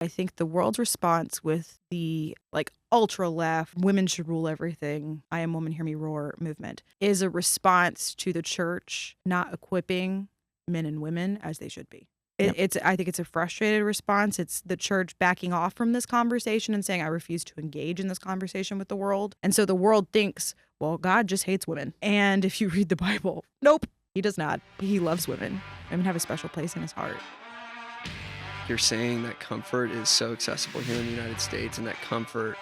I think the world's response with the ultra left, women should rule everything, I am woman, hear me roar movement is a response to the church not equipping men and women as they should be. I think it's a frustrated response. It's the church backing off from this conversation and saying, I refuse to engage in this conversation with the world. And so the world thinks, well, God just hates women. And if you read the Bible, nope, he does not. He loves women. Women have a special place in his heart. You're saying that comfort is so accessible here in the United States, and that comfort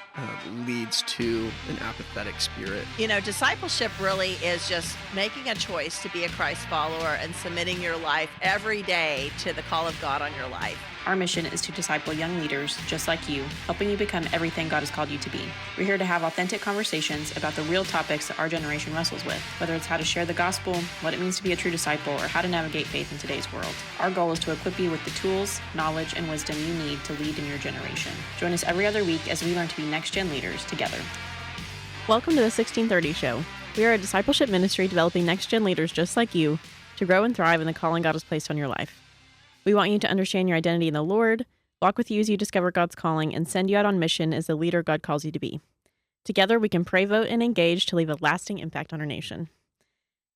leads to an apathetic spirit. Discipleship really is just making a choice to be a Christ follower and submitting your life every day to the call of God on your life. Our mission is to disciple young leaders just like you, helping you become everything God has called you to be. We're here to have authentic conversations about the real topics that our generation wrestles with, whether it's how to share the gospel, what it means to be a true disciple, or how to navigate faith in today's world. Our goal is to equip you with the tools, knowledge, and wisdom you need to lead in your generation. Join us every other week as we learn to be next-gen leaders together. Welcome to the 1630 Show. We are a discipleship ministry developing next-gen leaders just like you to grow and thrive in the calling God has placed on your life. We want you to understand your identity in the Lord, walk with you as you discover God's calling, and send you out on mission as the leader God calls you to be. Together, we can pray, vote, and engage to leave a lasting impact on our nation.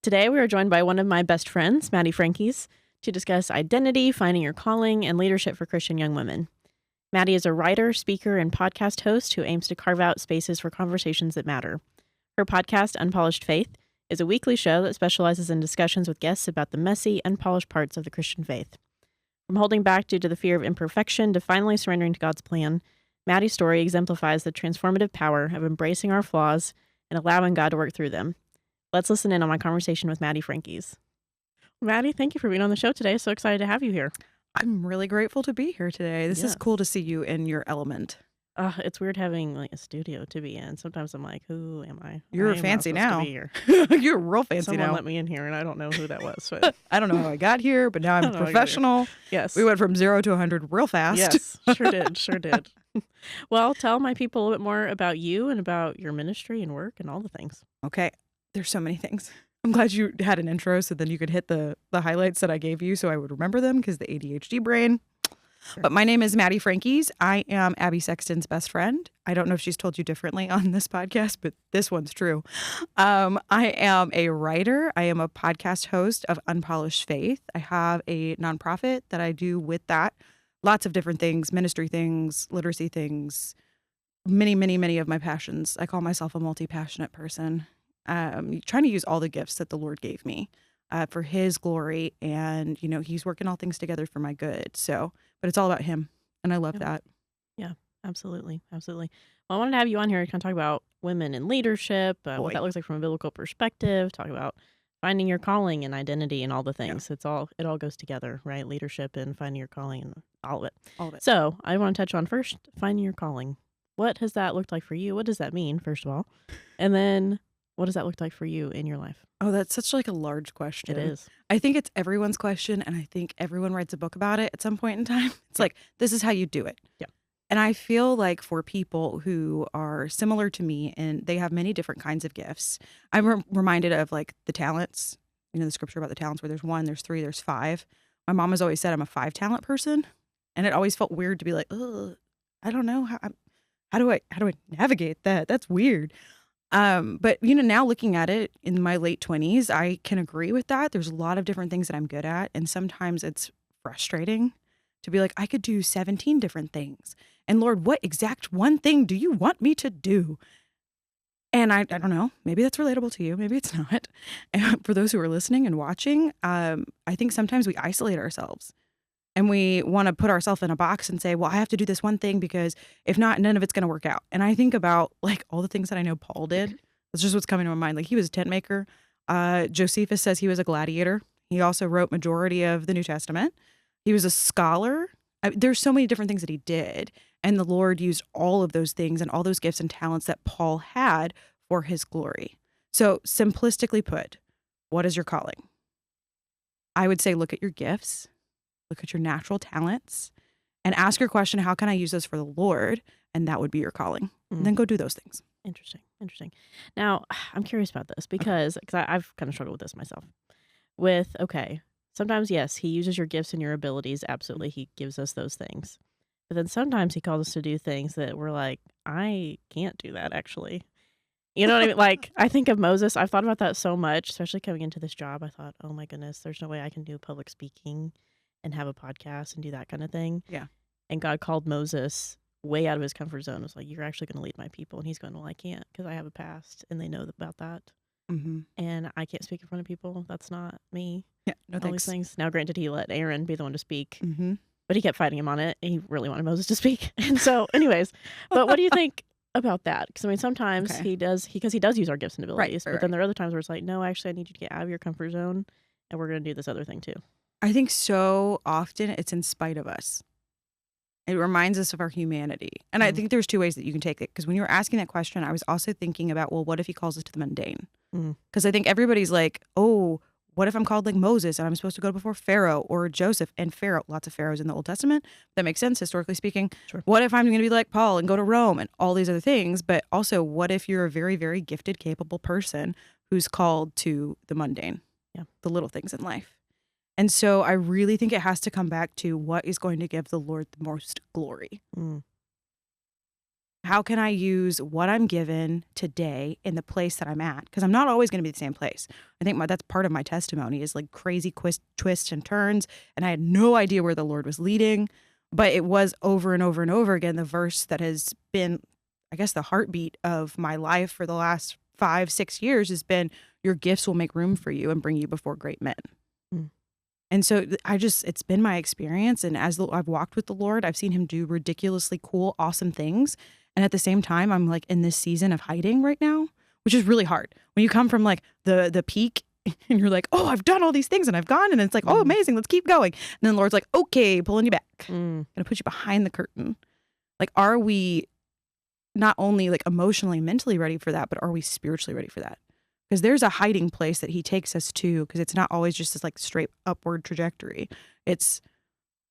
Today, we are joined by one of my best friends, Madi Franquiz, to discuss identity, finding your calling, and leadership for Christian young women. Madi is a writer, speaker, and podcast host who aims to carve out spaces for conversations that matter. Her podcast, Unpolished Faith, is a weekly show that specializes in discussions with guests about the messy, unpolished parts of the Christian faith. From holding back due to the fear of imperfection to finally surrendering to God's plan, Madi's story exemplifies the transformative power of embracing our flaws and allowing God to work through them. Let's listen in on my conversation with Madi Franquiz. Madi, thank you for being on the show today. So excited to have you here. I'm really grateful to be here today. This is cool to see you in your element. It's weird having a studio to be in. Sometimes I'm like, who am I? You're fancy now. You're real fancy Someone now. let me in here, and I don't know who that was. But I don't know how I got here, but now I'm a professional. Yes. We went from 0 to 100 real fast. Yes, sure did. Well, tell my people a little bit more about you and about your ministry and work and all the things. Okay. There's so many things. I'm glad you had an intro so then you could hit the highlights that I gave you so I would remember them because the ADHD brain. Sure. But my name is Madi Franquiz. I am Abby Sexton's best friend. I don't know if she's told you differently on this podcast, but this one's true. I am a writer. I am a podcast host of Unpolished Faith. I have a nonprofit that I do with that. Lots of different things, ministry things, literacy things, many, many, many of my passions. I call myself a multi-passionate person. Trying to use all the gifts that the Lord gave me for his glory. And, he's working all things together for my good. But it's all about him. And I love that. Yeah, absolutely. Absolutely. Well, I wanted to have you on here to kind of talk about women in leadership, what that looks like from a biblical perspective, talk about finding your calling and identity and all the things. Yeah. It all goes together, right? Leadership and finding your calling and all of it. All of it. So I want to touch on first, finding your calling. What has that looked like for you? What does that mean, first of all? And then what does that look like for you in your life? Oh, that's such a large question. It is. I think it's everyone's question, and I think everyone writes a book about it at some point in time. It's like, this is how you do it. Yeah. And I feel like for people who are similar to me and they have many different kinds of gifts, I'm reminded of the talents, the scripture about the talents where there's 1, there's 3, there's 5. My mom has always said I'm a 5-talent person. And it always felt weird to be like, oh, I don't know. How do I navigate that? That's weird. But, now looking at it in my late 20s, I can agree with that. There's a lot of different things that I'm good at. And sometimes it's frustrating to be like, I could do 17 different things. And Lord, what exact one thing do you want me to do? And I don't know, maybe that's relatable to you. Maybe it's not. And for those who are listening and watching, I think sometimes we isolate ourselves. And we want to put ourselves in a box and say, well, I have to do this one thing because if not, none of it's going to work out. And I think about all the things that I know Paul did. That's just what's coming to my mind. He was a tent maker. Josephus says he was a gladiator. He also wrote majority of the New Testament. He was a scholar. There's so many different things that he did. And the Lord used all of those things and all those gifts and talents that Paul had for his glory. So simplistically put, what is your calling? I would say look at your gifts. Look at your natural talents and ask your question, how can I use this for the Lord? And that would be your calling. And then go do those things. Interesting. Now, I'm curious about this because I've kind of struggled with this myself. Sometimes, yes, he uses your gifts and your abilities. Absolutely. He gives us those things. But then sometimes he calls us to do things that we're like, I can't do that actually. You know what I mean? Like, I think of Moses. I've thought about that so much, especially coming into this job. I thought, oh my goodness, there's no way I can do public speaking and have a podcast and do that kind of thing. Yeah. And God called Moses way out of his comfort zone. It was like, you're actually going to lead my people. And he's going, well, I can't because I have a past and they know about that. Mm-hmm. And I can't speak in front of people. That's not me. Yeah. No All thanks. these things. Now, granted, he let Aaron be the one to speak, Mm-hmm. but he kept fighting him on it. And he really wanted Moses to speak. And so, anyways, but what do you think about that? Because I mean, sometimes Okay. he does use our gifts and abilities, Right, but then there are other times where it's like, no, actually, I need you to get out of your comfort zone, and we're going to do this other thing too. I think so often it's in spite of us. It reminds us of our humanity. And I think there's two ways that you can take it. Because when you were asking that question, I was also thinking about, well, what if he calls us to the mundane? Because I think everybody's like, oh, what if I'm called like Moses and I'm supposed to go before Pharaoh or Joseph and Pharaoh? Lots of pharaohs in the Old Testament. That makes sense, historically speaking. Sure. What if I'm going to be like Paul and go to Rome and all these other things? But also, what if you're a very, very gifted, capable person who's called to the mundane? Yeah. The little things in life. And so I really think it has to come back to what is going to give the Lord the most glory. How can I use what I'm given today in the place that I'm at? Because I'm not always going to be the same place. I think that's part of my testimony is like crazy twists and turns. And I had no idea where the Lord was leading. But it was over and over and over again, the verse that has been, I guess, the heartbeat of my life for the last 5-6 years has been, your gifts will make room for you and bring you before great men. And so it's been my experience. And as I've walked with the Lord, I've seen him do ridiculously cool, awesome things. And at the same time, I'm like in this season of hiding right now, which is really hard. When you come from like the peak and you're like, oh, I've done all these things and I've gone. And it's like, oh, amazing. Let's keep going. And then the Lord's like, okay, pulling you back. Gonna put you behind the curtain. Like, are we not only like emotionally, mentally ready for that, but are we spiritually ready for that? Because there's a hiding place that he takes us to, because it's not always just this like straight upward trajectory. It's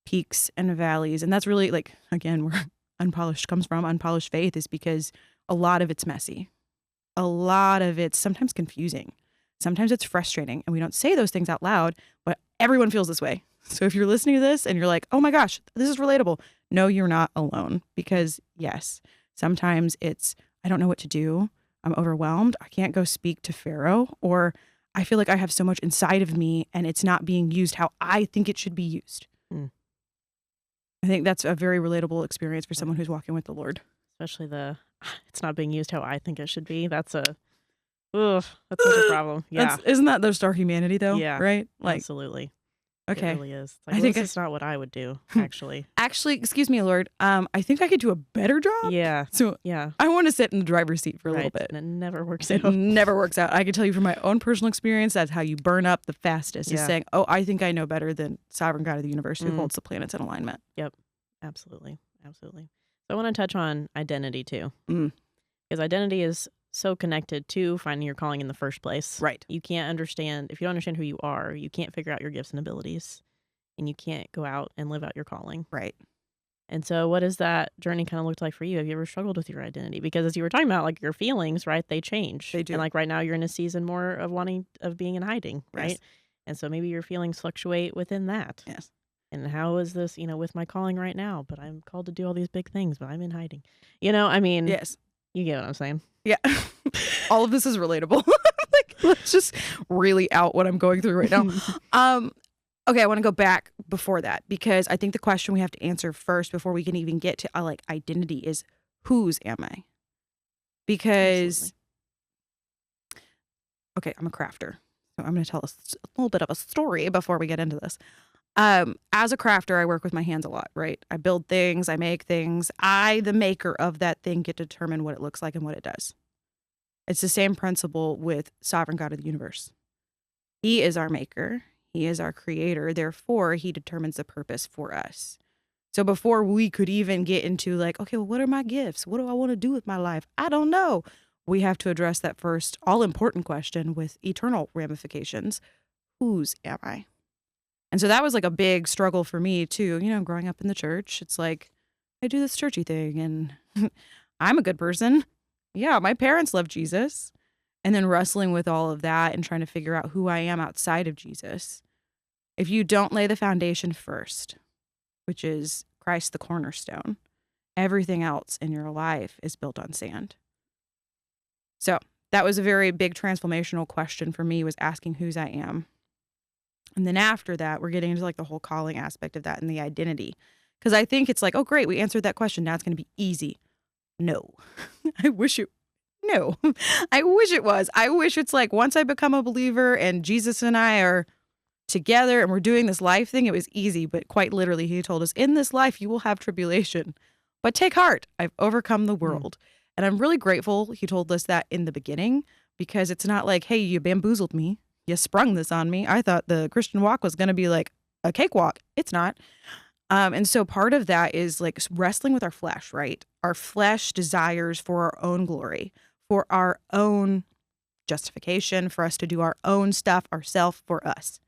peaks and valleys. And that's really like, again, where unpolished comes from. Unpolished faith is because a lot of it's messy. A lot of it's sometimes confusing. Sometimes it's frustrating. And we don't say those things out loud, but everyone feels this way. So if you're listening to this and you're like, oh my gosh, this is relatable. No, you're not alone. Because yes, sometimes it's, I don't know what to do. I'm overwhelmed. I can't go speak to Pharaoh, or I feel like I have so much inside of me and it's not being used how I think it should be used. I think that's a very relatable experience for someone who's walking with the Lord. Especially it's not being used how I think it should be. That's such a problem. Yeah. Isn't that just our humanity though? Yeah. Right? Like, absolutely. okay. It really is. It's like, I think this is not what I would do, actually. Actually, excuse me, Lord. I think I could do a better job. Yeah. So Yeah. I want to sit in the driver's seat for a little bit. And it never works It out. never works out. I can tell you from my own personal experience, that's how you burn up the fastest, is Yeah. saying, oh, I think I know better than sovereign God of the universe who holds the planets in alignment. Yep. Absolutely. Absolutely. So I want to touch on identity too. Mm. Because identity is so connected to finding your calling in the first place. Right. You can't understand, if you don't understand who you are, you can't figure out your gifts and abilities, and you can't go out and live out your calling. Right. And so what does that journey kind of look like for you? Have you ever struggled with your identity? Because as you were talking about, like, your feelings, right, they change. They do. And like right now you're in a season more of being in hiding, right? Yes. And so maybe your feelings fluctuate within that. Yes. And how is this, with my calling right now? But I'm called to do all these big things, but I'm in hiding. I mean, Yes. You get what I'm saying? Yeah. All of this is relatable. Like, let's just really out what I'm going through right now. Okay, I want to go back before that, because I think the question we have to answer first before we can even get to identity is, whose am I? Because, okay, I'm a crafter. So I'm going to tell us a little bit of a story before we get into this. As a crafter, I work with my hands a lot, right? I build things, I make things. I, the maker of that thing, get to determine what it looks like and what it does. It's the same principle with sovereign God of the universe. He is our maker. He is our creator. Therefore, he determines the purpose for us. So before we could even get into like, okay, well, what are my gifts? What do I want to do with my life? I don't know. We have to address that first all-important question with eternal ramifications. Whose am I? And so that was like a big struggle for me too. Growing up in the church, it's like, I do this churchy thing and I'm a good person. Yeah, my parents love Jesus. And then wrestling with all of that and trying to figure out who I am outside of Jesus. If you don't lay the foundation first, which is Christ the cornerstone, everything else in your life is built on sand. So that was a very big transformational question for me, was asking whose I am. And then after that, we're getting into like the whole calling aspect of that and the identity. Because I think it's like, oh, great, we answered that question. Now it's going to be easy. No, I wish it. No, I wish it was. I wish it's like once I become a believer and Jesus and I are together and we're doing this life thing, it was easy. But quite literally, he told us, in this life, you will have tribulation. But take heart, I've overcome the world. And I'm really grateful he told us that in the beginning, because it's not like, hey, you bamboozled me. You sprung this on me. I thought the Christian walk was going to be like a cakewalk. It's not. And so part of that is like wrestling with our flesh, right? Our flesh desires for our own glory, for our own justification, for us to do our own stuff ourselves for us.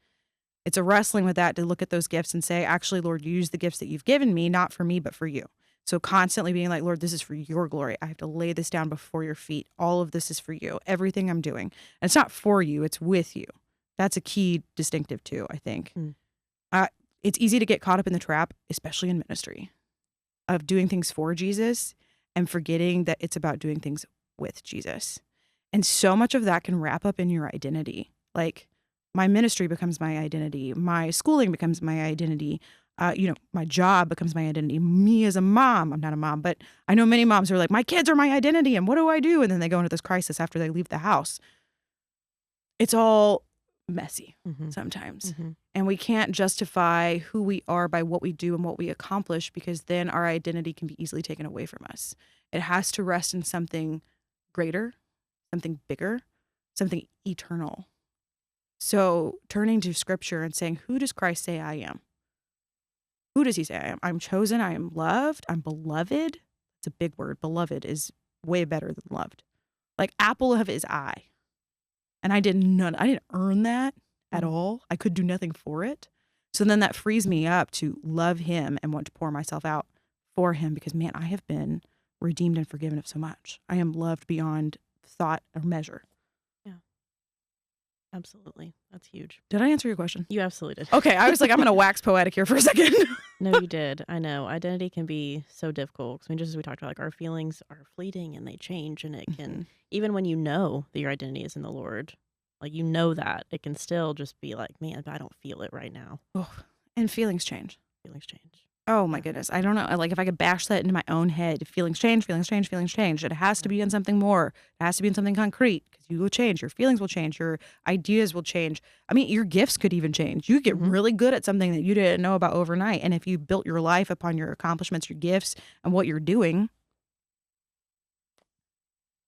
It's a wrestling with that, to look at those gifts and say, actually, Lord, use the gifts that you've given me, not for me, but for you. So constantly being like, Lord, this is for your glory. I have to lay this down before your feet. All of this is for you. Everything I'm doing. And it's not for you, it's with you. That's a key distinctive too, I think. It's easy to get caught up in the trap, especially in ministry, of doing things for Jesus and forgetting that it's about doing things with Jesus. And so much of that can wrap up in your identity. Like, my ministry becomes my identity. My schooling becomes my identity. My job becomes my identity. Me as a mom, I'm not a mom, but I know many moms who are like, my kids are my identity, and what do I do? And then they go into this crisis after they leave the house. It's all messy sometimes. And we can't justify who we are by what we do and what we accomplish, because then our identity can be easily taken away from us. It has to rest in something greater, something bigger, something eternal. So turning to scripture and saying, who does Christ say I am? Who does he say I am? I'm chosen. I am loved. I'm beloved. It's a big word. Beloved is way better than loved. Like apple of his eye. And I didn't earn that at all. I could do nothing for it. So then that frees me up to love him and want to pour myself out for him, because man, I have been redeemed and forgiven of so much. I am loved beyond thought or measure. Absolutely. That's huge. Did I answer your question? You absolutely did. Okay, I was like, I'm going to wax poetic here for a second. No, you did. I know. Identity can be so difficult. I mean, just as we talked about, like, our feelings are fleeting and they change, and it can, even when you know that your identity is in the Lord, like, you know that, it can still just be like, man, I don't feel it right now. Oh, and feelings change. Feelings change. Oh my goodness. I don't know. Like, if I could bash that into my own head, feelings change, feelings change, feelings change. It has to be in something more. It has to be in something concrete, because you will change. Your feelings will change. Your ideas will change. I mean, your gifts could even change. You get really good at something that you didn't know about overnight. And if you built your life upon your accomplishments, your gifts, and what you're doing,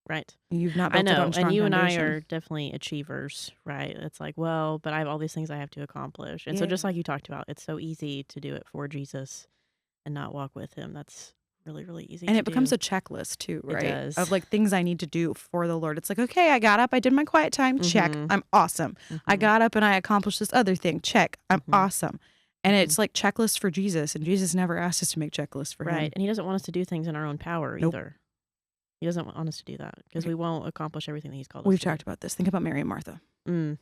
right. You've not built I know. it on a strong And you foundation. and I are definitely achievers, right? It's like, well, but I have all these things I have to accomplish. And so just like you talked about, it's so easy to do it for Jesus and not walk with him. That's really, really easy. And to it becomes do. a checklist too, right? It does. Of like things I need to do for the Lord. It's like, okay, I got up, I did my quiet time, check, I'm awesome. I got up and I accomplished this other thing, check, I'm awesome. And it's like checklists for Jesus, and Jesus never asked us to make checklists for him. Right. And he doesn't want us to do things in our own power Nope. either. He doesn't want us to do that, because we won't accomplish everything that he's called us We've to. talked about this. Think about Mary and Martha. Mm.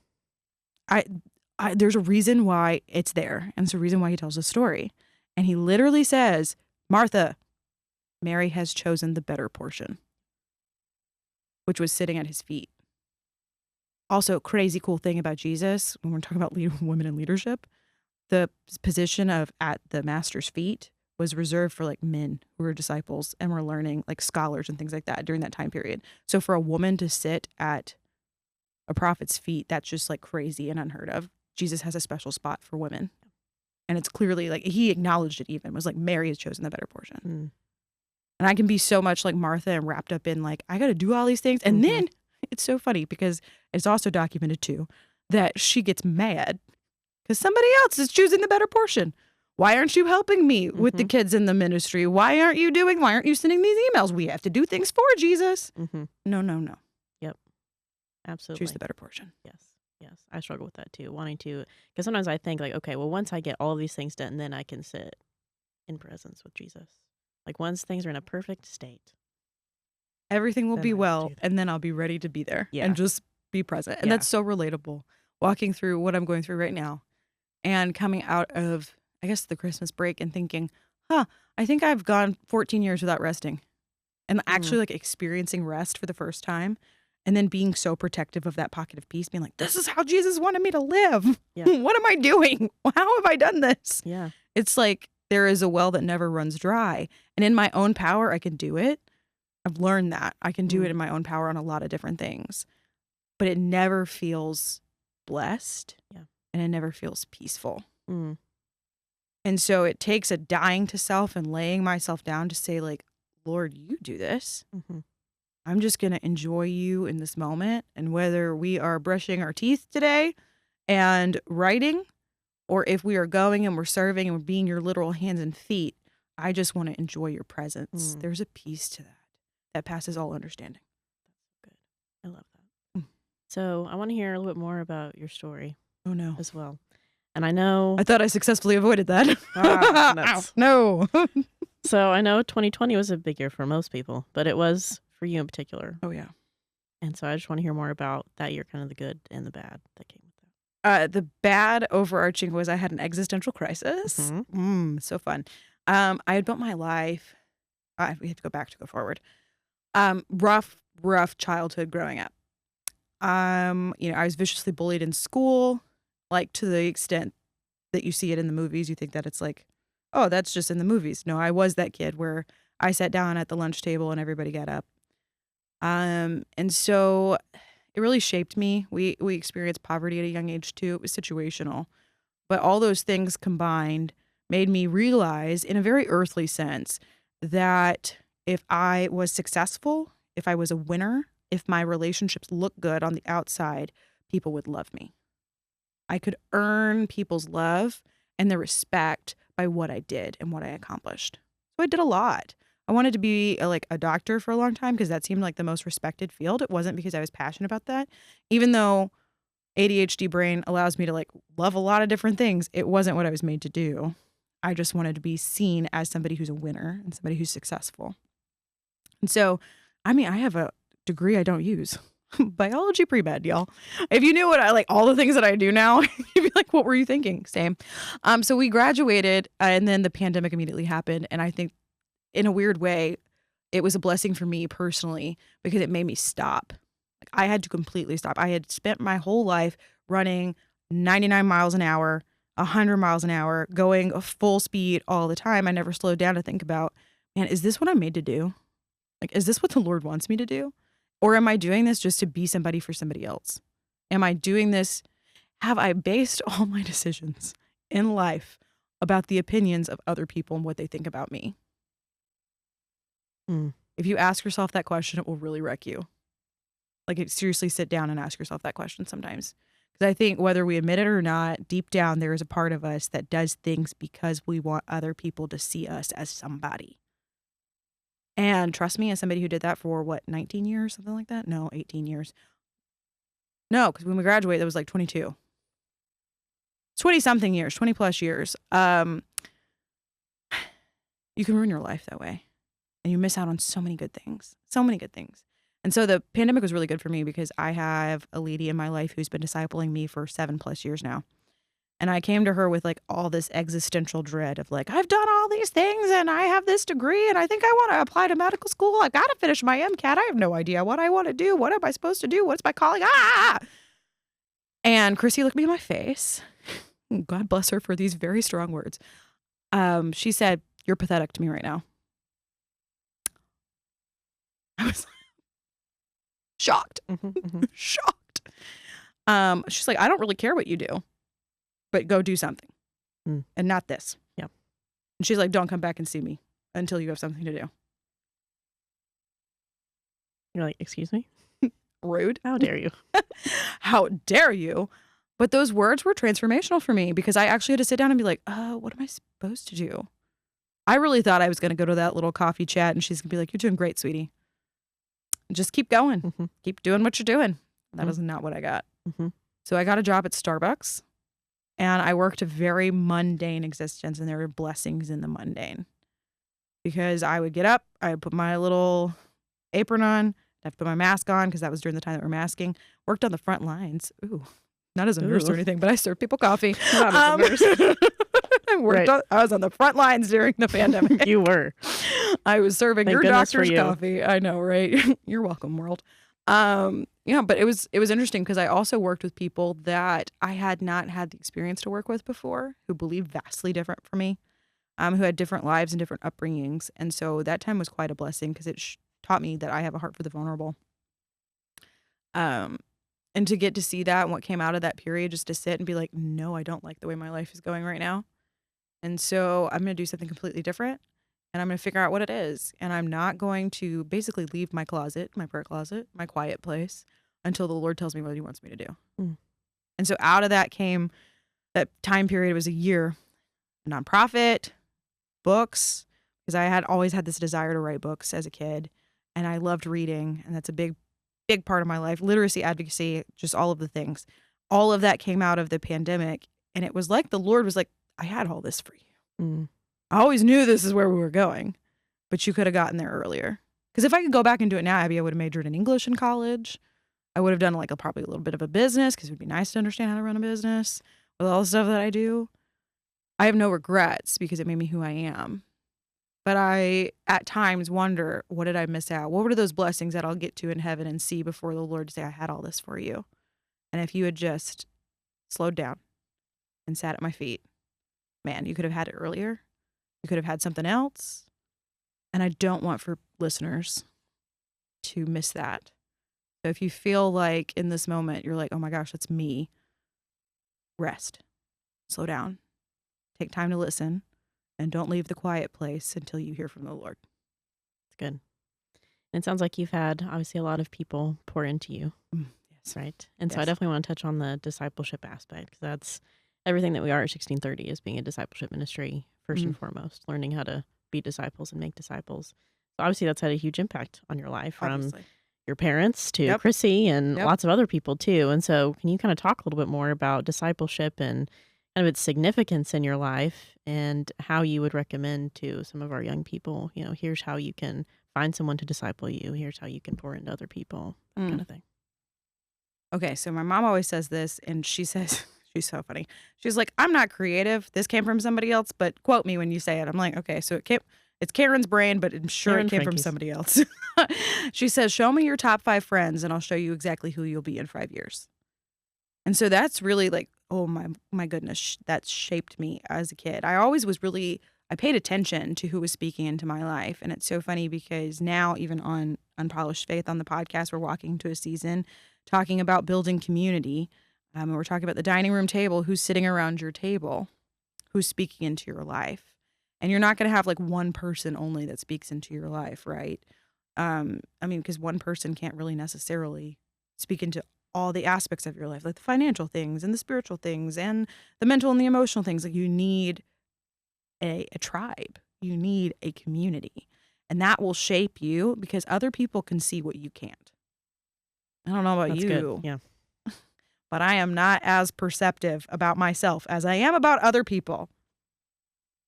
There's a reason why it's there, and it's a reason why he tells the story. And he literally says, Martha, Mary has chosen the better portion, which was sitting at his feet. Also, crazy cool thing about Jesus, when we're talking about women in leadership, the position of at the master's feet was reserved for like men who were disciples and were learning, like scholars and things like that during that time period. So for a woman to sit at a prophet's feet, that's just like crazy and unheard of. Jesus has a special spot for women. And it's clearly like, he acknowledged it even, was like, Mary has chosen the better portion. And I can be so much like Martha and wrapped up in like, I got to do all these things. And then it's so funny, because it's also documented too that she gets mad because somebody else is choosing the better portion. Why aren't you helping me with the kids in the ministry? Why aren't you sending these emails? We have to do things for Jesus. No. Yep. Absolutely. Choose the better portion. Yes. I struggle with that too, wanting to, because sometimes I think like, okay, well, once I get all of these things done, then I can sit in presence with Jesus. Like, once things are in a perfect state, Everything will Then be I will well, do that. and then I'll be ready to be there Yeah. and just be present. And Yeah. that's so relatable, walking through what I'm going through right now and coming out of, I guess, the Christmas break and thinking, I think I've gone 14 years without resting and actually like experiencing rest for the first time. And then being so protective of that pocket of peace, being like, this is how Jesus wanted me to live. Yeah. What am I doing? How have I done this? Yeah. It's like there is a well that never runs dry. And in my own power, I can do it. I've learned that. I can do it in my own power on a lot of different things. But it never feels blessed. Yeah. And it never feels peaceful. Mm. And so it takes a dying to self and laying myself down to say, like, Lord, you do this. Mm-hmm. I'm just going to enjoy you in this moment. And whether we are brushing our teeth today and writing, or if we are going and we're serving and we're being your literal hands and feet, I just want to enjoy your presence. There's a peace to that passes all understanding. Good. I love that. So I want to hear a little bit more about your story Oh, no. as well. And I know... I thought I successfully avoided that. Nuts. No. So I know 2020 was a big year for most people, but it was for you in particular. Oh, yeah. And so I just want to hear more about that year, kind of the good and the bad that came with that. The bad overarching was I had an existential crisis. So fun. I had built my life. We have to go forward. Rough childhood growing up. I was viciously bullied in school, like to the extent that you see it in the movies. You think that it's like, oh, that's just in the movies. No, I was that kid where I sat down at the lunch table and everybody got up. And so it really shaped me. We experienced poverty at a young age too. It was situational. But all those things combined made me realize in a very earthly sense that if I was successful, if I was a winner, if my relationships looked good on the outside, people would love me. I could earn people's love and their respect by what I did and what I accomplished. So I did a lot. I wanted to be a doctor for a long time because that seemed like the most respected field. It wasn't because I was passionate about that. Even though ADHD brain allows me to love a lot of different things, it wasn't what I was made to do. I just wanted to be seen as somebody who's a winner and somebody who's successful. And so, I have a degree I don't use. Biology pre-med, y'all. If you knew what all the things that I do now, you'd be like, what were you thinking? Same. So we graduated and then the pandemic immediately happened. And I think in a weird way, it was a blessing for me personally because it made me stop. I had to completely stop. I had spent my whole life running 99 miles an hour, 100 miles an hour, going full speed all the time. I never slowed down to think about, man, is this what I'm made to do? Is this what the Lord wants me to do? Or am I doing this just to be somebody for somebody else? Am I doing this? Have I based all my decisions in life about the opinions of other people and what they think about me? If you ask yourself that question, it will really wreck you. Seriously sit down and ask yourself that question sometimes. Because I think whether we admit it or not, deep down, there is a part of us that does things because we want other people to see us as somebody. And trust me, as somebody who did that for 19 years, something like that? No, 18 years. No, because when we graduated, that was 22. 20-something years, 20 plus years. You can ruin your life that way. And you miss out on so many good things. So many good things. And so the pandemic was really good for me because I have a lady in my life who's been discipling me for 7+ years now. And I came to her with all this existential dread of I've done all these things and I have this degree and I think I want to apply to medical school. I got to finish my MCAT. I have no idea what I want to do. What am I supposed to do? What's my calling? And Chrissy looked me in my face. God bless her for these very strong words. She said, "You're pathetic to me right now." I was shocked. Shocked. She's like, "I don't really care what you do, but go do something and not this." Yep. And she's like, "Don't come back and see me until you have something to do." You're like, excuse me? Rude. How dare you? How dare you? But those words were transformational for me because I actually had to sit down and be like, what am I supposed to do? I really thought I was going to go to that little coffee chat and she's going to be like, "You're doing great, sweetie. Just keep going. Keep doing what you're doing." That is not what I got. So I got a job at Starbucks and I worked a very mundane existence and there were blessings in the mundane because I would get up, I would put my little apron on, I'd have to put my mask on because that was during the time that we're masking, worked on the front lines. Ooh, not as a nurse or anything, but I served people coffee. Not as a nurse. Worked Right. I was on the front lines during the pandemic. You were. I was serving Thank your goodness for doctor's you. coffee. I know, right? You're welcome, world. Yeah, but it was interesting because I also worked with people that I had not had the experience to work with before, who believed vastly different from me, who had different lives and different upbringings, and so that time was quite a blessing because it taught me that I have a heart for the vulnerable. Um, and to get to see that and what came out of that period, just to sit and be like, no, I don't like the way my life is going right now, and so I'm going to do something completely different. And I'm going to figure out what it is. And I'm not going to basically leave my closet, my prayer closet, my quiet place until the Lord tells me what he wants me to do. Mm. And so out of that came that time period was a year, nonprofit, books, because I had always had this desire to write books as a kid. And I loved reading. And that's a big part of my life. Literacy, advocacy, just all of the things. All of that came out of the pandemic. And it was like the Lord was like, I had all this for you. Mm. I always knew this is where we were going, but you could have gotten there earlier. Because if I could go back and do it now, Abby, I would have majored in English in college. I would have done like probably a little bit of a business because it would be nice to understand how to run a business with all the stuff that I do. I have no regrets because it made me who I am. But I, at times, wonder, what did I miss out? What were those blessings that I'll get to in heaven and see before the Lord say, I had all this for you? And if you had just slowed down and sat at my feet, man, you could have had it earlier. You could have had something else. And I don't want for listeners to miss that. So if you feel like in this moment, you're like, oh my gosh, that's me. Rest, slow down, take time to listen, and don't leave the quiet place until you hear from the Lord. It's good. And it sounds like you've had obviously a lot of people pour into you. Yes. Right. And so I Yes. definitely want to touch on the discipleship aspect because that's everything that we are at 1630 is being a discipleship ministry first and foremost, learning how to be disciples and make disciples. So obviously that's had a huge impact on your life from Obviously. your parents to Yep. Chrissy and Yep. lots of other people too. And so can you kind of talk a little bit more about discipleship and kind of its significance in your life and how you would recommend to some of our young people, here's how you can find someone to disciple you. Here's how you can pour into other people, that kind of thing. Okay, so my mom always says this, and she says, she's so funny. She's like, I'm not creative. This came from somebody else, but quote me when you say it. I'm like, okay, so it's Karen's brain, but I'm sure Karen it came from Frankie's. somebody else. She says, show me your top 5 friends, and I'll show you exactly who you'll be in 5 years. And so that's really like, oh my goodness, that shaped me as a kid. I always was really, I paid attention to who was speaking into my life. And it's so funny because now, even on Unpolished Faith on the podcast, we're walking to a season talking about building community. And we're talking about the dining room table, who's sitting around your table, who's speaking into your life. And you're not going to have like one person only that speaks into your life, right? Because one person can't really necessarily speak into all the aspects of your life, like the financial things and the spiritual things and the mental and the emotional things. Like you need a tribe. You need a community. And that will shape you because other people can see what you can't. I don't know about That's you. good. Yeah. But I am not as perceptive about myself as I am about other people.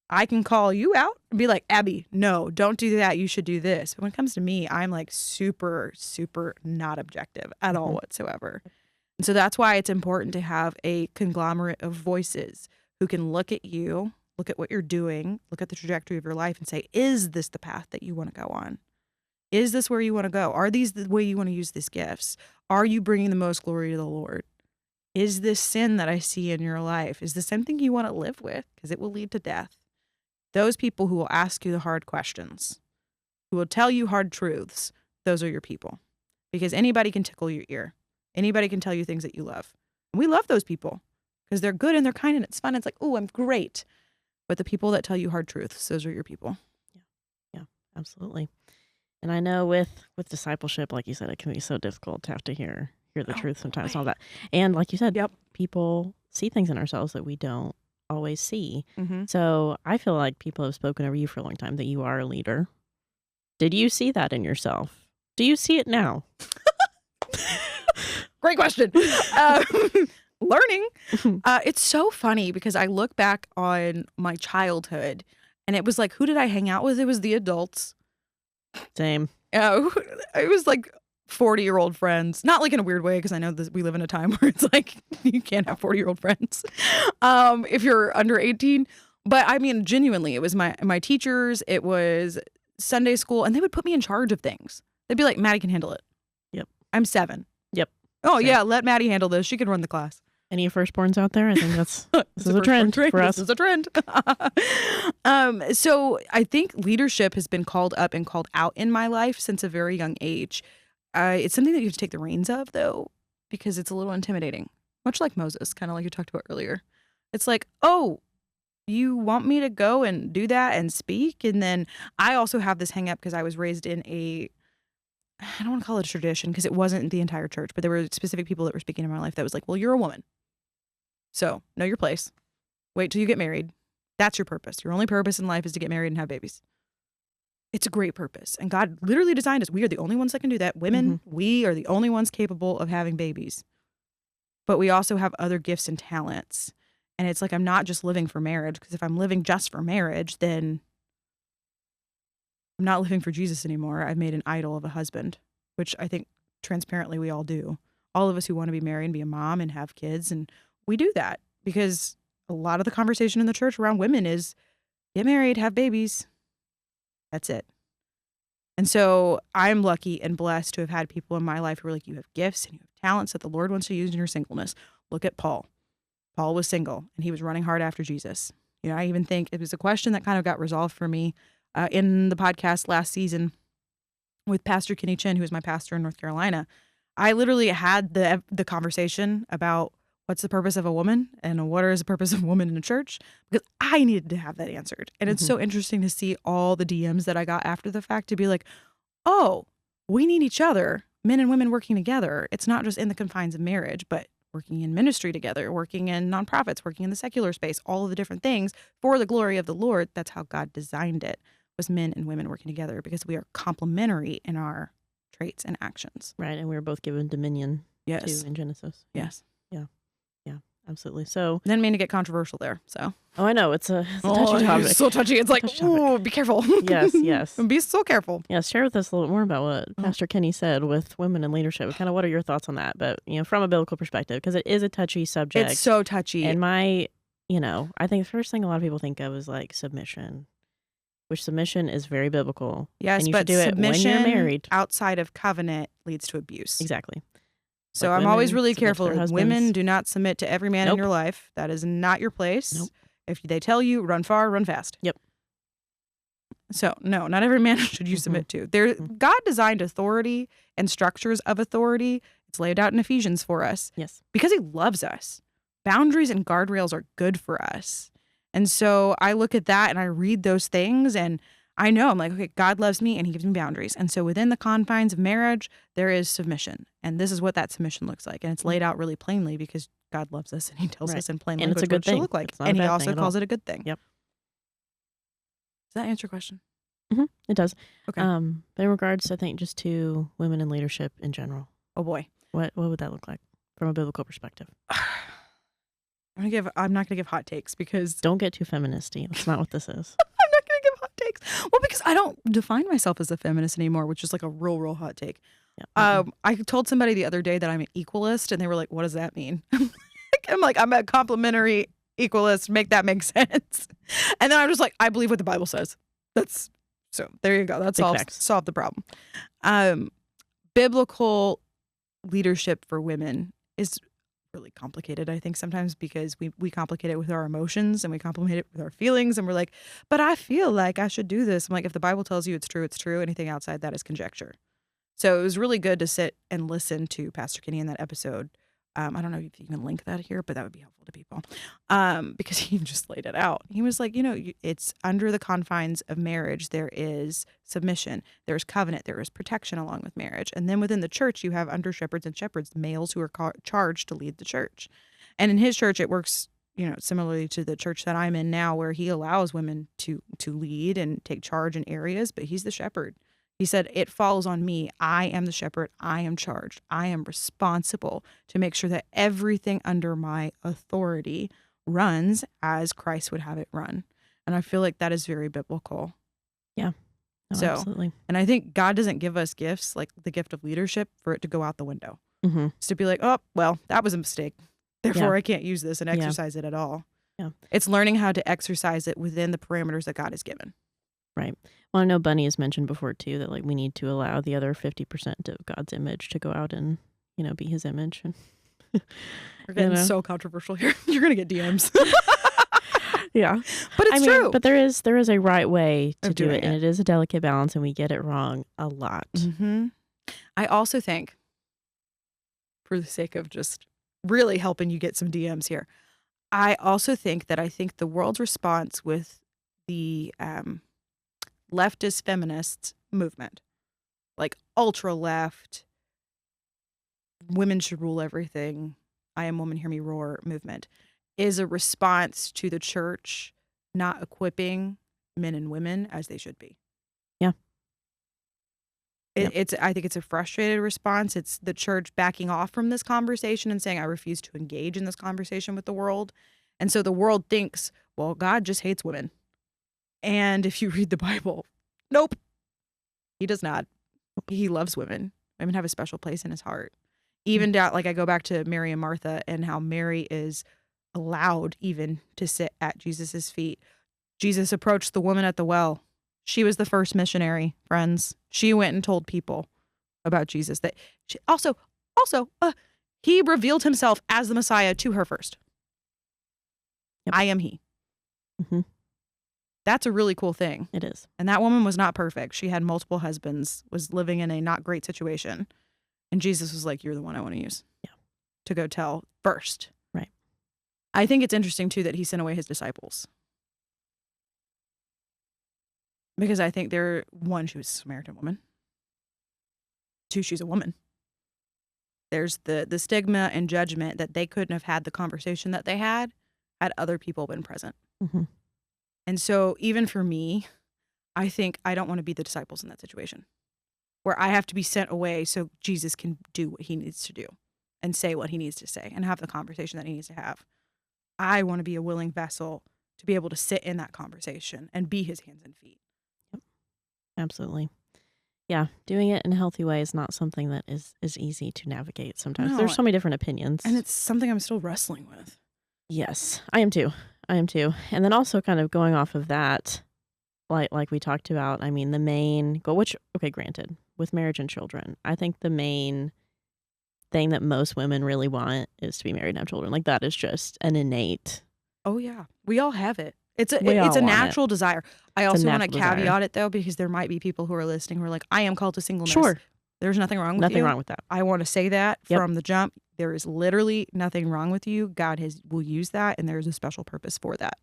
I can call you out and be like, Abby, no, don't do that. You should do this. But when it comes to me, I'm like super, super not objective at all whatsoever. And so that's why it's important to have a conglomerate of voices who can look at you, look at what you're doing, look at the trajectory of your life and say, is this the path that you want to go on? Is this where you want to go? Are these the way you want to use these gifts? Are you bringing the most glory to the Lord? Is this sin that I see in your life? Is this something you want to live with? Because it will lead to death. Those people who will ask you the hard questions, who will tell you hard truths, those are your people. Because anybody can tickle your ear. Anybody can tell you things that you love. And we love those people because they're good and they're kind and it's fun. It's like, oh, I'm great. But the people that tell you hard truths, those are your people. Yeah, absolutely. And I know with discipleship, like you said, it can be so difficult to have to hear the truth sometimes, and all that. And like you said, people see things in ourselves that we don't always see. So I feel like people have spoken over you for a long time that you are a leader. Did you see that in yourself? Do you see it now? Great question. Learning. It's so funny because I look back on my childhood and it was like, who did I hang out with? It was the adults. Same. It was like 40-year-old friends, not like in a weird way because I know we live in a time where it's like you can't have 40-year-old friends if you're under 18, But I mean, genuinely, it was my teachers, it was Sunday school, and they would put me in charge of things. They'd be like, Maddie can handle it. Yep. I'm 7. Yep. Oh, Same. yeah, let Maddie handle this. She can run the class. Any firstborns out there? I think this is a trend for us. This is a trend. So I think leadership has been called up and called out in my life since a very young age. It's something that you have to take the reins of, though, because it's a little intimidating. Much like Moses, kind of like you talked about earlier. It's like, oh, you want me to go and do that and speak? And then I also have this hang up because I was raised in I don't want to call it a tradition because it wasn't the entire church, but there were specific people that were speaking in my life that was like, well, you're a woman. So know your place. Wait till you get married. That's your purpose. Your only purpose in life is to get married and have babies. It's a great purpose. And God literally designed us. We are the only ones that can do that. Women, we are the only ones capable of having babies. But we also have other gifts and talents. And it's like, I'm not just living for marriage, because if I'm living just for marriage, then I'm not living for Jesus anymore. I've made an idol of a husband, which I think transparently we all do. All of us who want to be married and be a mom and have kids, and we do that because a lot of the conversation in the church around women is get married, have babies. That's it. And so I'm lucky and blessed to have had people in my life who are like, you have gifts and you have talents that the Lord wants to use in your singleness. Look at Paul. Paul was single and he was running hard after Jesus. You know, I even think it was a question that kind of got resolved for me in the podcast last season with Pastor Kenny Chin, who is my pastor in North Carolina. I literally had the conversation about what's the purpose of a woman and what is the purpose of a woman in a church, because I needed to have that answered. And it's so interesting to see all the DMs that I got after the fact to be like, oh, we need each other, men and women working together. It's not just in the confines of marriage, but working in ministry together, working in nonprofits, working in the secular space, all of the different things for the glory of the Lord. That's how God designed it, was men and women working together, because we are complementary in our traits and actions. Right, and we were both given dominion too in Genesis. Yes. Yeah, absolutely. So didn't mean to get controversial there. So I know it's a touchy topic. It's so touchy. It's like, oh, be careful. Yes. Be so careful. Yes, share with us a little more about what Pastor Kenny said with women in leadership. Kind of what are your thoughts on that? But from a biblical perspective, because it is a touchy subject. It's so touchy. And I think the first thing a lot of people think of is like submission, which submission is very biblical. Yes, and you but should do it when you're married. Outside of covenant leads to abuse. Exactly. So like I'm always really submit to careful. their Women do not submit to every man in Nope. your life. That is not your place. Nope. If they tell you, run far, run fast. Yep. So no, not every man should you submit to. God designed authority and structures of authority. It's laid out in Ephesians for us. Yes. Because he loves us. Boundaries and guardrails are good for us. And so I look at that and I read those things and I know, I'm like, okay, God loves me and he gives me boundaries. And so within the confines of marriage, there is submission. And this is what that submission looks like. And it's laid out really plainly because God loves us and he tells us in plain And language it's a good what it should thing. look like. It's not a And he bad also thing at calls all. it a good thing. Yep. Does that answer your question? It does. Okay. But in regards, I think, just to women in leadership in general, Oh boy. what would that look like from a biblical perspective? I'm not gonna give hot takes because Don't get too feministy. That's not what this is. I'm not gonna give hot takes. Well, because I don't define myself as a feminist anymore, which is like a real hot take. Yeah. I told somebody the other day that I'm an equalist, and they were like, "What does that mean?" I'm like, "I'm a complementary equalist. Make that make sense." And then I'm just like, "I believe what the Bible says." So there you go. That solved the problem. Biblical leadership for women is really complicated, I think, sometimes because we complicate it with our emotions and we complicate it with our feelings, and we're like, but I feel like I should do this. I'm like, if the Bible tells you it's true, it's true. Anything outside that is conjecture. So it was really good to sit and listen to Pastor Kenny in that episode. I don't know if you can link that here, but that would be helpful to people because he just laid it out. He was like, it's under the confines of marriage. There is submission, there's covenant, there is protection along with marriage. And then within the church, you have under shepherds and shepherds, males who are charged to lead the church. And in his church, it works, similarly to the church that I'm in now, where he allows women to lead and take charge in areas, but he's the shepherd. He said, it falls on me. I am the shepherd. I am charged. I am responsible to make sure that everything under my authority runs as Christ would have it run. And I feel like that is very biblical. Yeah. No, absolutely. And I think God doesn't give us gifts like the gift of leadership for it to go out the window. Mm-hmm. It's to be like, oh, well, that was a mistake. Therefore, I can't use this and exercise it at all. Yeah. It's learning how to exercise it within the parameters that God has given. Right. Well, I know Bunny has mentioned before too that like we need to allow the other 50% of God's image to go out and, be his image. And We're getting so controversial here. You're going to get DMs. Yeah. But it's true. But there is a right way to do doing it, and it is a delicate balance, and we get it wrong a lot. Mm-hmm. I also think, for the sake of just really helping you get some DMs here, I also think the world's response with the leftist feminist movement, like ultra left, women should rule everything, I am woman, hear me roar movement, is a response to the church not equipping men and women as they should be. Yeah. I think it's a frustrated response. It's the church backing off from this conversation and saying, I refuse to engage in this conversation with the world. And so the world thinks, well, God just hates women. And if you read the Bible, nope, he does not. He loves women. Women have a special place in his heart. Even down, like I go back to Mary and Martha and how Mary is allowed even to sit at Jesus's feet. Jesus approached the woman at the well. She was the first missionary, friends. She went and told people about Jesus. That she, also, he revealed himself as the Messiah to her first. Yep. I am he. Mm-hmm. That's a really cool thing. It is. And that woman was not perfect. She had multiple husbands, was living in a not great situation. And Jesus was like, you're the one I want to use. Yeah. To go tell first. Right. I think it's interesting, too, that he sent away his disciples. Because I think one, she was a Samaritan woman. Two, she's a woman. There's the stigma and judgment that they couldn't have had the conversation that they had other people been present. Mm-hmm. And so even for me, I think I don't want to be the disciples in that situation where I have to be sent away so Jesus can do what he needs to do and say what he needs to say and have the conversation that he needs to have. I want to be a willing vessel to be able to sit in that conversation and be his hands and feet. Yep. Absolutely. Yeah, doing it in a healthy way is not something that is easy to navigate sometimes. No. There's so many different opinions. And it's something I'm still wrestling with. Yes, I am too. And then also kind of going off of that, like we talked about, I mean, the main goal, which, okay, granted, with marriage and children, I think the main thing that most women really want is to be married and have children. Like that is just an innate. Oh, yeah. We all have it. It's a We all want natural desire. I It's a also want to natural desire. caveat it, though, because there might be people who are listening who are like, I am called to singleness. Sure. There's nothing wrong with Nothing you. wrong with that. I want to say that Yep. from the jump. There is literally nothing wrong with you. God will use that, and there is a special purpose for that.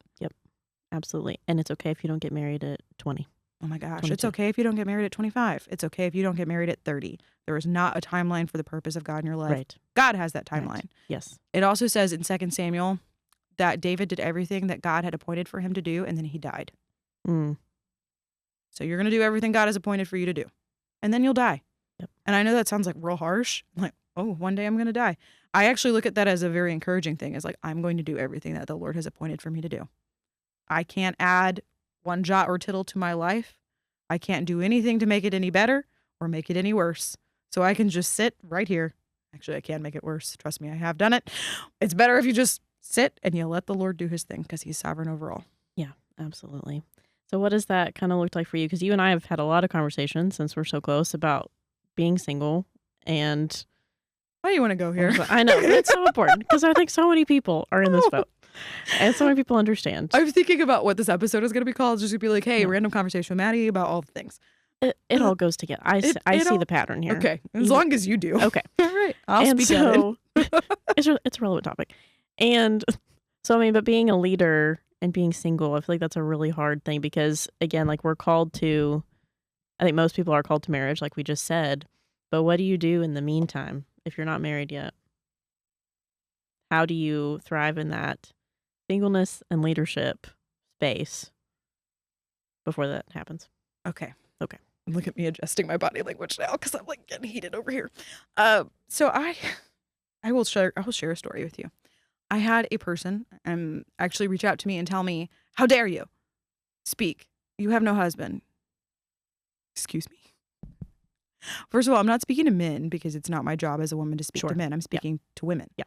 Absolutely. And it's okay if you don't get married at 20. Oh my gosh. 22. It's okay if you don't get married at 25. It's okay if you don't get married at 30. There is not a timeline for the purpose of God in your life. Right. God has that timeline. Right. Yes. It also says in 2 Samuel that David did everything that God had appointed for him to do, and then he died. Mm. So you're going to do everything God has appointed for you to do. And then you'll die. Yep. And I know that sounds like real harsh. Like, oh, one day I'm going to die. I actually look at that as a very encouraging thing. It's like, I'm going to do everything that the Lord has appointed for me to do. I can't add one jot or tittle to my life. I can't do anything to make it any better or make it any worse. So I can just sit right here. Actually, I can make it worse. Trust me, I have done it. It's better if you just sit and you let the Lord do his thing because he's sovereign over all. Yeah, absolutely. So what does that kind of look like for you? Because you and I have had a lot of conversations since we're so close about being single. And Why do you want to go here? I know, but it's so important because I think so many people are in this boat. And so many people understand. I'm thinking about what this episode is going to be called. It's just going to be like, hey, Yeah. random conversation with Maddie about all the things. It all goes together. I see all- the pattern here. Okay. As You- long as you do. Okay. All right. I'll And speak on it. so it's a relevant topic. And so, I mean, but being a leader and being single, I feel like that's a really hard thing because, again, like we're called to, I think most people are called to marriage, like we just said. But what do you do in the meantime if you're not married yet? How do you thrive in that singleness and leadership space before that happens? Okay. Okay. Look at me adjusting my body language now because I'm like getting heated over here. So I will share a story with you. I had a person actually reach out to me and tell me, how dare you speak? You have no husband. Excuse me. First of all, I'm not speaking to men because it's not my job as a woman to speak Sure. to men. I'm speaking to women. Yeah.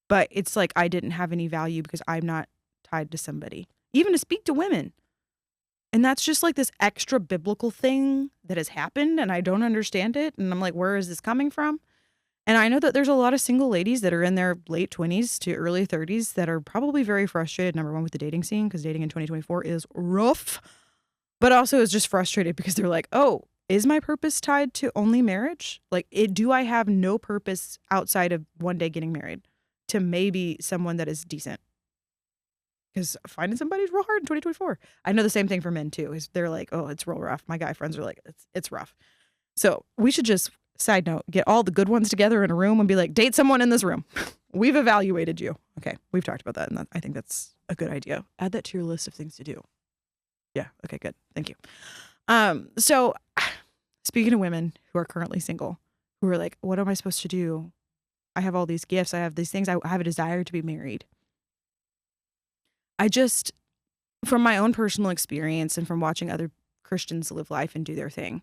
But it's like I didn't have any value because I'm not tied to somebody, even to speak to women. And that's just like this extra biblical thing that has happened, and I don't understand it. And I'm like, where is this coming from? And I know that there's a lot of single ladies that are in their late 20s to early 30s that are probably very frustrated, number one, with the dating scene, because dating in 2024 is rough, but also is just frustrated because they're like, oh, is my purpose tied to only marriage? Like, do I have no purpose outside of one day getting married to maybe someone that is decent? Because finding somebody is real hard in 2024. I know the same thing for men too. Is they're like, oh, it's real rough. My guy friends are like, it's rough. So we should just, side note, get all the good ones together in a room and be like, date someone in this room. We've evaluated you. Okay, we've talked about that, and I think that's a good idea. Add that to your list of things to do. Yeah. Okay. Good. Thank you. So speaking of women who are currently single, who are like, what am I supposed to do? I have all these gifts. I have these things. I have a desire to be married. I just, from my own personal experience and from watching other Christians live life and do their thing,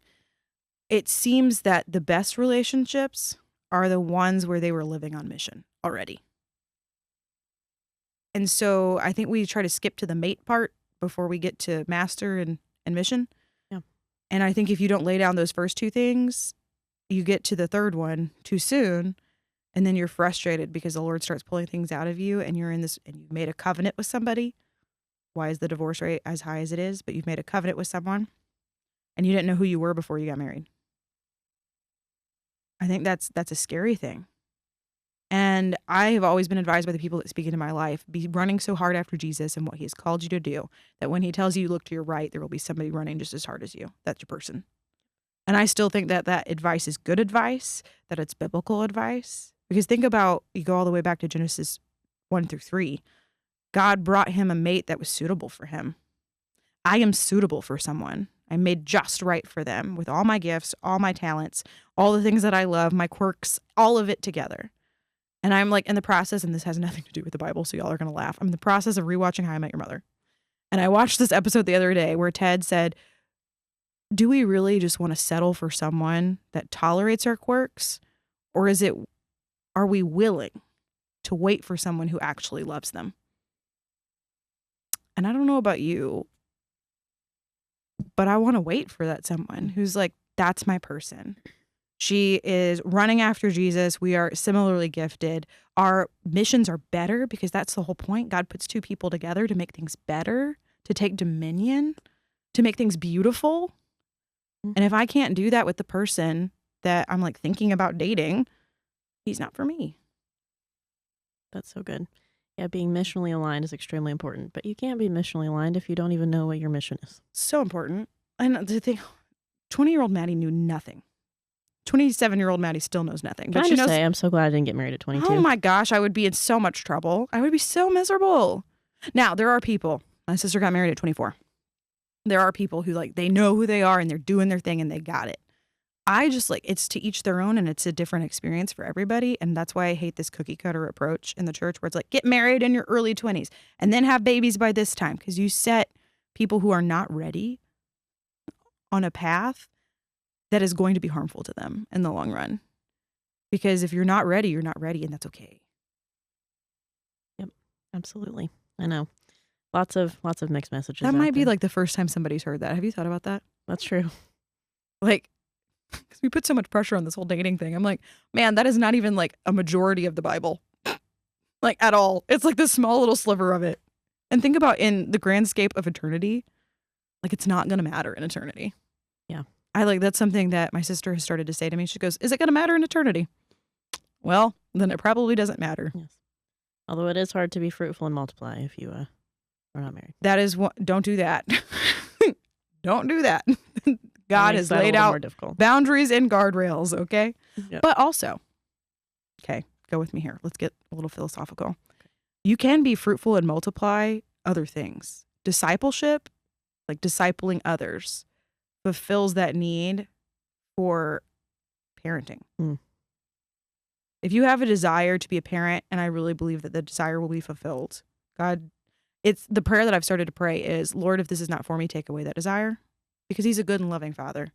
it seems that the best relationships are the ones where they were living on mission already. And so I think we try to skip to the mate part before we get to master and mission. Yeah. And I think if you don't lay down those first two things, you get to the third one too soon. And then you're frustrated because the Lord starts pulling things out of you, and you're in this, and you've made a covenant with somebody. Why is the divorce rate as high as it is? But you've made a covenant with someone, and you didn't know who you were before you got married. I think that's a scary thing. And I have always been advised by the people that speak into my life, be running so hard after Jesus and what he has called you to do, that when he tells you look to your right, there will be somebody running just as hard as you. That's your person. And I still think that advice is good advice, that it's biblical advice. Because think about, you go all the way back to Genesis 1-3. God brought him a mate that was suitable for him. I am suitable for someone. I'm made just right for them with all my gifts, all my talents, all the things that I love, my quirks, all of it together. And I'm like in the process, and this has nothing to do with the Bible, so y'all are going to laugh. I'm in the process of rewatching How I Met Your Mother. And I watched this episode the other day where Ted said, do we really just want to settle for someone that tolerates our quirks? Or are we willing to wait for someone who actually loves them? And I don't know about you, but I want to wait for that someone who's like, that's my person. She is running after Jesus. We are similarly gifted. Our missions are better because that's the whole point. God puts two people together to make things better, to take dominion, to make things beautiful. And if I can't do that with the person that I'm like thinking about dating, he's not for me. That's so good. Yeah, being missionally aligned is extremely important, but you can't be missionally aligned if you don't even know what your mission is. So important. And the thing, 20-year-old Maddie knew nothing. 27-year-old Maddie still knows nothing. Can But I she just knows, say, I'm so glad I didn't get married at 22. oh my gosh, I would be in so much trouble. I would be so miserable. Now, there are people, my sister got married at 24. There are people who like, they know who they are and they're doing their thing and they got it. I just like, it's to each their own, and it's a different experience for everybody. And that's why I hate this cookie cutter approach in the church where it's like, get married in your early 20s and then have babies by this time. Because you set people who are not ready on a path that is going to be harmful to them in the long run. Because if you're not ready, you're not ready, and that's okay. Yep, absolutely. I know. Lots of mixed messages. That might be like the first time somebody's heard that. Have you thought about that? That's true. Like, because we put so much pressure on this whole dating thing. I'm like, man, that is not even like a majority of the Bible. Like at all. It's like this small little sliver of it. And think about in the grand scape of eternity, like it's not going to matter in eternity. Yeah. That's something that my sister has started to say to me. She goes, is it going to matter in eternity? Well, then it probably doesn't matter. Yes. Although it is hard to be fruitful and multiply if you are not married. That is what, don't do that. Don't do that. God has laid out boundaries and guardrails, okay? Yep. But also, okay, go with me here. Let's get a little philosophical. You can be fruitful and multiply other things. Discipleship, like discipling others, fulfills that need for parenting. If you have a desire to be a parent, and I really believe that the desire will be fulfilled, God, it's the prayer that I've started to pray is, Lord, if this is not for me, take away that desire. Because he's a good and loving Father.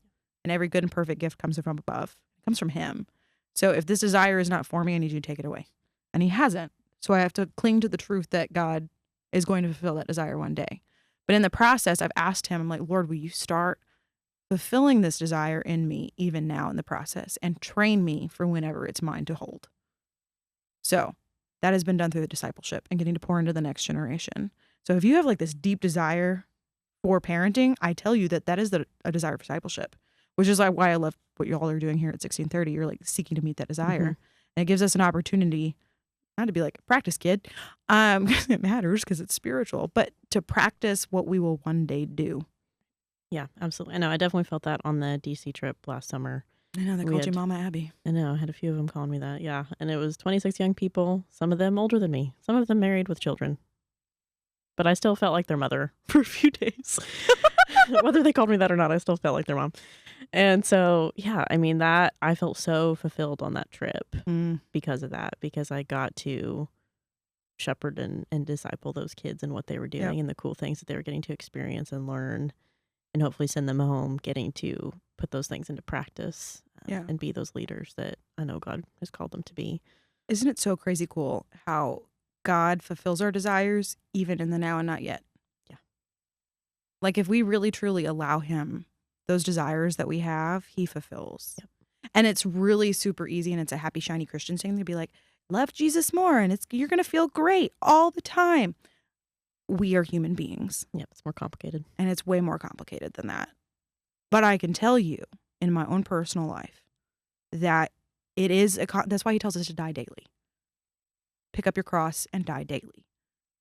And every good and perfect gift comes from above. It comes from him. So if this desire is not for me, I need you to take it away. And he hasn't. So I have to cling to the truth that God is going to fulfill that desire one day. But in the process, I've asked him, I'm like, Lord, will you start fulfilling this desire in me even now in the process and train me for whenever it's mine to hold. So that has been done through the discipleship and getting to pour into the next generation. So if you have like this deep desire for parenting, I tell you that is a desire for discipleship, which is why I love what you all are doing here at 1630. You're like seeking to meet that desire. And it gives us an opportunity not to be like, practice, kid. It matters because it's spiritual, but to practice what we will one day do. Yeah, absolutely. I know. I definitely felt that on the DC trip last summer. I know, they called you Mama Abby. I know. I had a few of them calling me that. Yeah. And it was 26 young people, some of them older than me, some of them married with children. But I still felt like their mother for a few days. Whether they called me that or not, I still felt like their mom. And so, yeah, I mean, that I felt so fulfilled on that trip because of that, because I got to shepherd and disciple those kids and what they were doing and the cool things that they were getting to experience and learn, and hopefully send them home, getting to put those things into practice and be those leaders that I know God has called them to be. Isn't it so crazy cool how God fulfills our desires even in the now and not yet? Yeah. Like if we really truly allow him those desires that we have, he fulfills. Yep. And it's really super easy, and it's a happy, shiny Christian thing to be like, love Jesus more, and you're going to feel great all the time. We are human beings. Yep, it's more complicated. And it's way more complicated than that. But I can tell you in my own personal life that it is, that's why he tells us to die daily. Pick up your cross and die daily.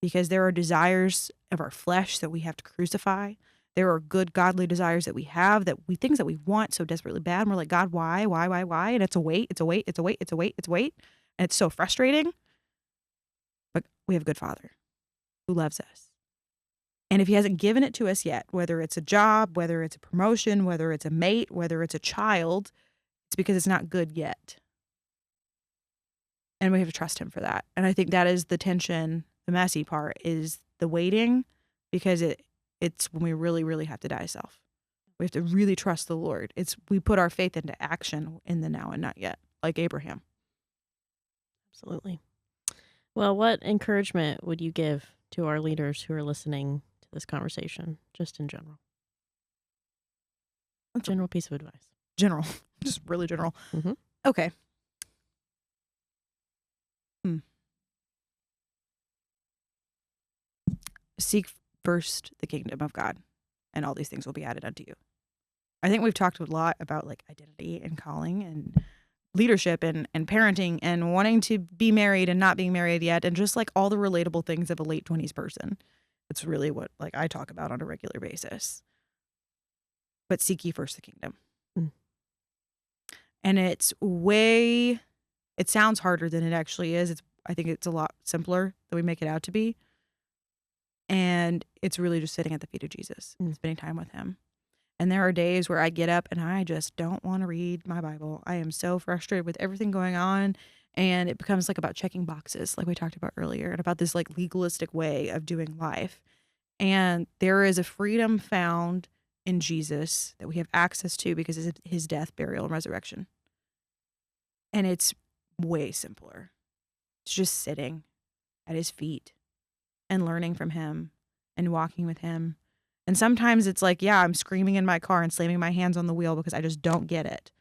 Because there are desires of our flesh that we have to crucify. There are good, godly desires that we have, things that we want so desperately bad. And we're like, God, why? And it's a wait. And it's so frustrating. But we have a good Father who loves us. And if he hasn't given it to us yet, whether it's a job, whether it's a promotion, whether it's a mate, whether it's a child, it's because it's not good yet. And we have to trust him for that. And I think that is the tension, the messy part is the waiting, because it's when we really, really have to die to self. We have to really trust the Lord. We put our faith into action in the now and not yet, like Abraham. Absolutely. Well, what encouragement would you give to our leaders who are listening to this conversation, just in general? A general piece of advice. General. Just really general. Mm-hmm. Okay. Seek first the kingdom of God, and all these things will be added unto you. I think we've talked a lot about like identity and calling and leadership and parenting and wanting to be married and not being married yet, and just like all the relatable things of a late 20s person. It's really what like I talk about on a regular basis. But seek ye first the kingdom. And it sounds harder than it actually is. I think it's a lot simpler than we make it out to be. And it's really just sitting at the feet of Jesus and spending time with him. And there are days where I get up and I just don't want to read my Bible. I am so frustrated with everything going on. And it becomes like about checking boxes, like we talked about earlier, and about this like legalistic way of doing life. And there is a freedom found in Jesus that we have access to because of his death, burial, and resurrection. And it's way simpler. It's just sitting at his feet and learning from him and walking with him. And sometimes it's like, yeah, I'm screaming in my car and slamming my hands on the wheel because I just don't get it.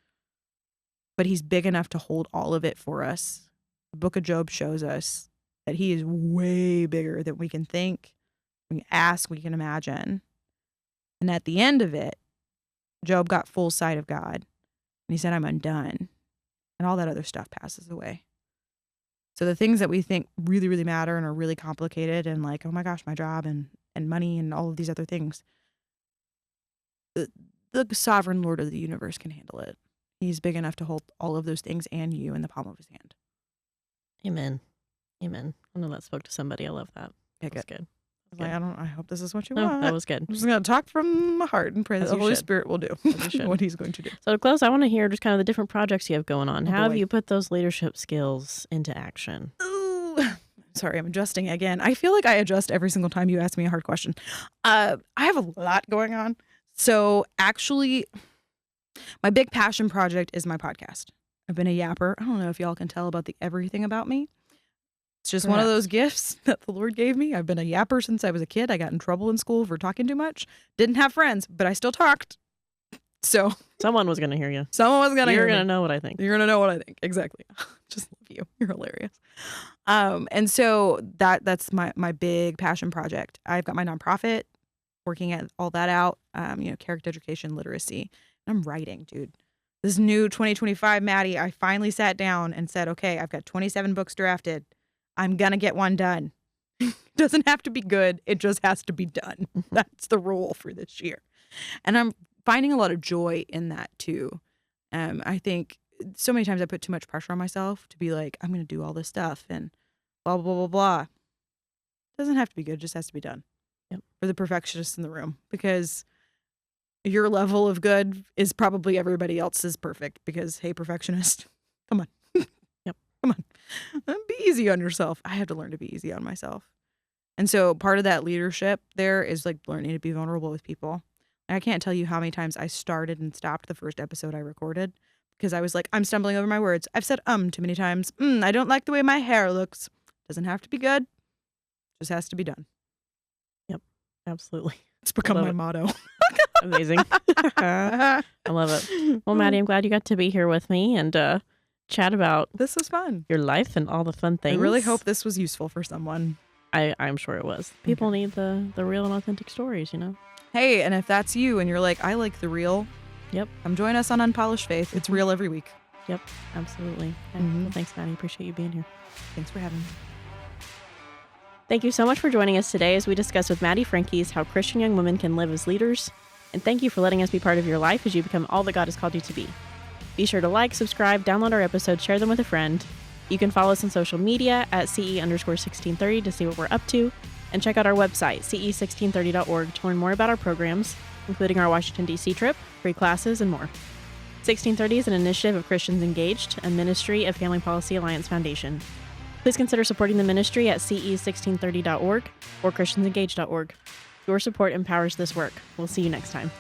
But he's big enough to hold all of it for us. The book of Job shows us that he is way bigger than we can think, we can ask, we can imagine. And at the end of it, Job got full sight of God. And he said, I'm undone. And all that other stuff passes away. So the things that we think really, really matter and are really complicated and like, oh my gosh, my job and money and all of these other things, the sovereign Lord of the universe can handle it. He's big enough to hold all of those things and you in the palm of his hand. Amen. Amen. I know that spoke to somebody. I love that. Okay, That's good. Like, I hope this is what you No, want. that was good. I'm just going to talk from my heart and pray that As the you Holy should. Spirit will do what he's going to do. So to close, I want to hear just kind of the different projects you have going on. Oh, How have boy. you put those leadership skills into action? Ooh. Sorry, I'm adjusting again. I feel like I adjust every single time you ask me a hard question. I have a lot going on. So actually, my big passion project is my podcast. I've been a yapper. I don't know if y'all can tell about the everything about me. It's just one of Perhaps. those gifts that the Lord gave me. I've been a yapper since I was a kid. I got in trouble in school for talking too much. Didn't have friends, but I still talked. So Someone was going to hear you. someone was gonna You're hear going me. to know what I think. You're gonna know what I think. Exactly. Just love you. You're hilarious. And so that's my big passion project. I've got my nonprofit, working at all that out. Character education, literacy. I'm writing, dude. This new 2025 Maddie, I finally sat down and said, okay, I've got 27 books drafted. I'm gonna get one done. Doesn't have to be good. It just has to be done. That's the rule for this year. And I'm finding a lot of joy in that too. I think so many times I put too much pressure on myself to be like, I'm going to do all this stuff and blah, blah, blah, blah. It doesn't have to be good. It just has to be done. Yep. For the perfectionists in the room, because your level of good is probably everybody else's perfect, because, hey, perfectionist, come on. Yep. Come on. Be easy on yourself. I have to learn to be easy on myself. And so part of that leadership there is like learning to be vulnerable with people. I can't tell you how many times I started and stopped the first episode I recorded because I was like, I'm stumbling over my words. I've said too many times. I don't like the way my hair looks. Doesn't have to be good. Just has to be done. Yep. Absolutely. It's become Love my it. motto. Amazing. I love it. Well, Maddie, I'm glad you got to be here with me and chat about This was fun. your life and all the fun things. I really hope this was useful for someone. I'm sure it was. People need the real and authentic stories, you know? Hey, and if that's you and you're like, I like the real. Yep. Come join us on Unpolished Faith. It's real every week. Yep. Absolutely. Okay. Mhm. Well, thanks, Maddie. Appreciate you being here. Thanks for having me. Thank you so much for joining us today as we discuss with Madi Franquiz how Christian young women can live as leaders. And thank you for letting us be part of your life as you become all that God has called you to be. Be sure to like, subscribe, download our episodes, share them with a friend. You can follow us on social media at CE_1630 to see what we're up to. And check out our website, ce1630.org, to learn more about our programs, including our Washington, D.C. trip, free classes, and more. 1630 is an initiative of Christians Engaged, a ministry of Family Policy Alliance Foundation. Please consider supporting the ministry at ce1630.org or christiansengaged.org. Your support empowers this work. We'll see you next time.